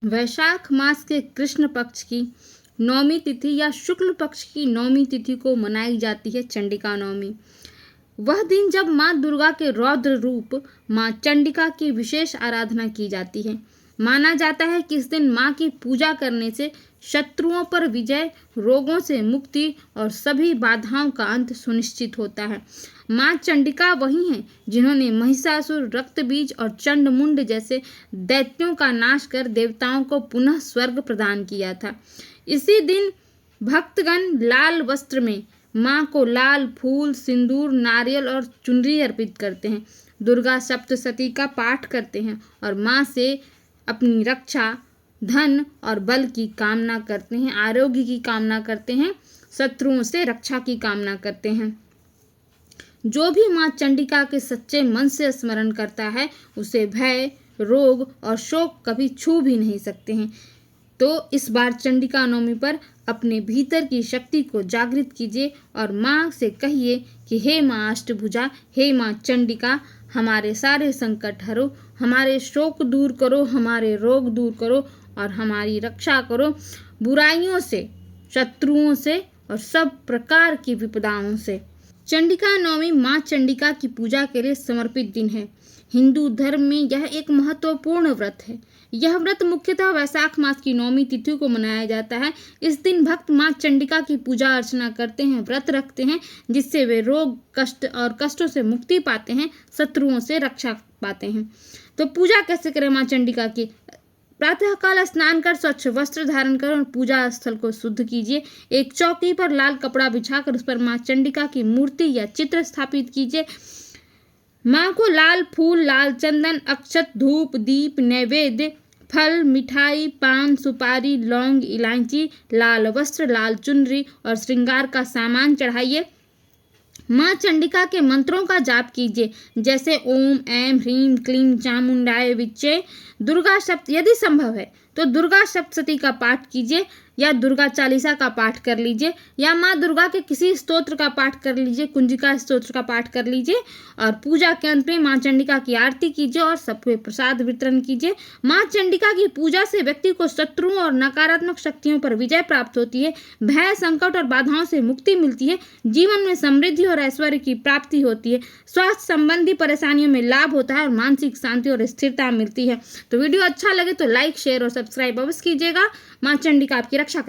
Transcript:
वैशाख मास के कृष्ण पक्ष की नौमी तिथि या शुक्ल पक्ष की नौमी तिथि को मनाई जाती है चंडिका नवमी। वह दिन जब माँ दुर्गा के रौद्र रूप माँ चंडिका की विशेष आराधना की जाती है। माना जाता है कि इस दिन माँ की पूजा करने से शत्रुओं पर विजय, रोगों से मुक्ति और सभी बाधाओं का अंत सुनिश्चित होता है। माँ चंडिका वही हैं जिन्होंने महिषासुर, रक्तबीज और चंडमुंड जैसे दैत्यों का नाश कर देवताओं को पुनः स्वर्ग प्रदान किया था। इसी दिन भक्तगण लाल वस्त्र में माँ को लाल फूल, सिंदूर, नारियल और चुनरी अर्पित करते हैं। दुर्गा सप्तशती का पाठ करते हैं और माँ से अपनी रक्षा, धन और बल की कामना करते हैं, आरोग्य की कामना करते हैं, शत्रुओं से रक्षा की कामना करते हैं। जो भी माँ चंडिका के सच्चे मन से स्मरण करता है उसे भय, रोग और शोक कभी छू भी नहीं सकते हैं। तो इस बार चंडिका नवमी पर अपने भीतर की शक्ति को जागृत कीजिए और माँ से कहिए कि हे माँ अष्टभुजा, हे माँ चंडिका, हमारे सारे संकट हरो, हमारे शोक दूर करो, हमारे रोग दूर करो और हमारी रक्षा करो बुराइयों से, शत्रुओं से और सब प्रकार की विपदाओं से। चंडिका नवमी माँ चंडिका की पूजा के लिए समर्पित दिन है। हिंदू धर्म में यह एक महत्वपूर्ण व्रत है। यह व्रत मुख्यतः वैशाख मास की नौमी तिथि को मनाया जाता है। इस दिन भक्त माँ चंडिका की पूजा अर्चना करते हैं, व्रत रखते हैं, जिससे वे रोग, कष्ट और कष्टों से मुक्ति पाते हैं, शत्रुओं से रक्षा पाते हैं। तो पूजा कैसे करें माँ चंडिका की? प्रातःकाल स्नान कर स्वच्छ वस्त्र धारण कर और पूजा स्थल को शुद्ध कीजिए। एक चौकी पर लाल कपड़ा बिछाकर उस पर माँ चंडिका की मूर्ति या चित्र स्थापित कीजिए। माँ को लाल फूल, लाल चंदन, अक्षत, धूप, दीप, नैवेद्य, फल, मिठाई, पान, सुपारी, लौंग, इलायची, लाल वस्त्र, लाल चुनरी और श्रृंगार का सामान चढ़ाइए। माँ चंडिका के मंत्रों का जाप कीजिए, जैसे ओम ऐं ह्रीं क्लीं चामुंडाय विच्चे। दुर्गा सप्त यदि संभव है तो दुर्गा सप्तशती का पाठ कीजिए या दुर्गा चालीसा का पाठ कर लीजिए या माँ दुर्गा के किसी स्तोत्र का पाठ कर लीजिए, कुंजिका स्तोत्र का पाठ कर लीजिए और पूजा के अंत में माँ चंडिका की आरती कीजिए और सबको प्रसाद वितरण कीजिए। माँ चंडिका की पूजा से व्यक्ति को शत्रुओं और नकारात्मक शक्तियों पर विजय प्राप्त होती है, भय, संकट और बाधाओं से मुक्ति मिलती है, जीवन में समृद्धि और ऐश्वर्य की प्राप्ति होती है, स्वास्थ्य संबंधी परेशानियों में लाभ होता है और मानसिक शांति और स्थिरता मिलती है। तो वीडियो अच्छा लगे तो लाइक, शेयर और सब्सक्राइब अवश्य कीजिएगा। माँ चंडिका आपकी रक्षा करें।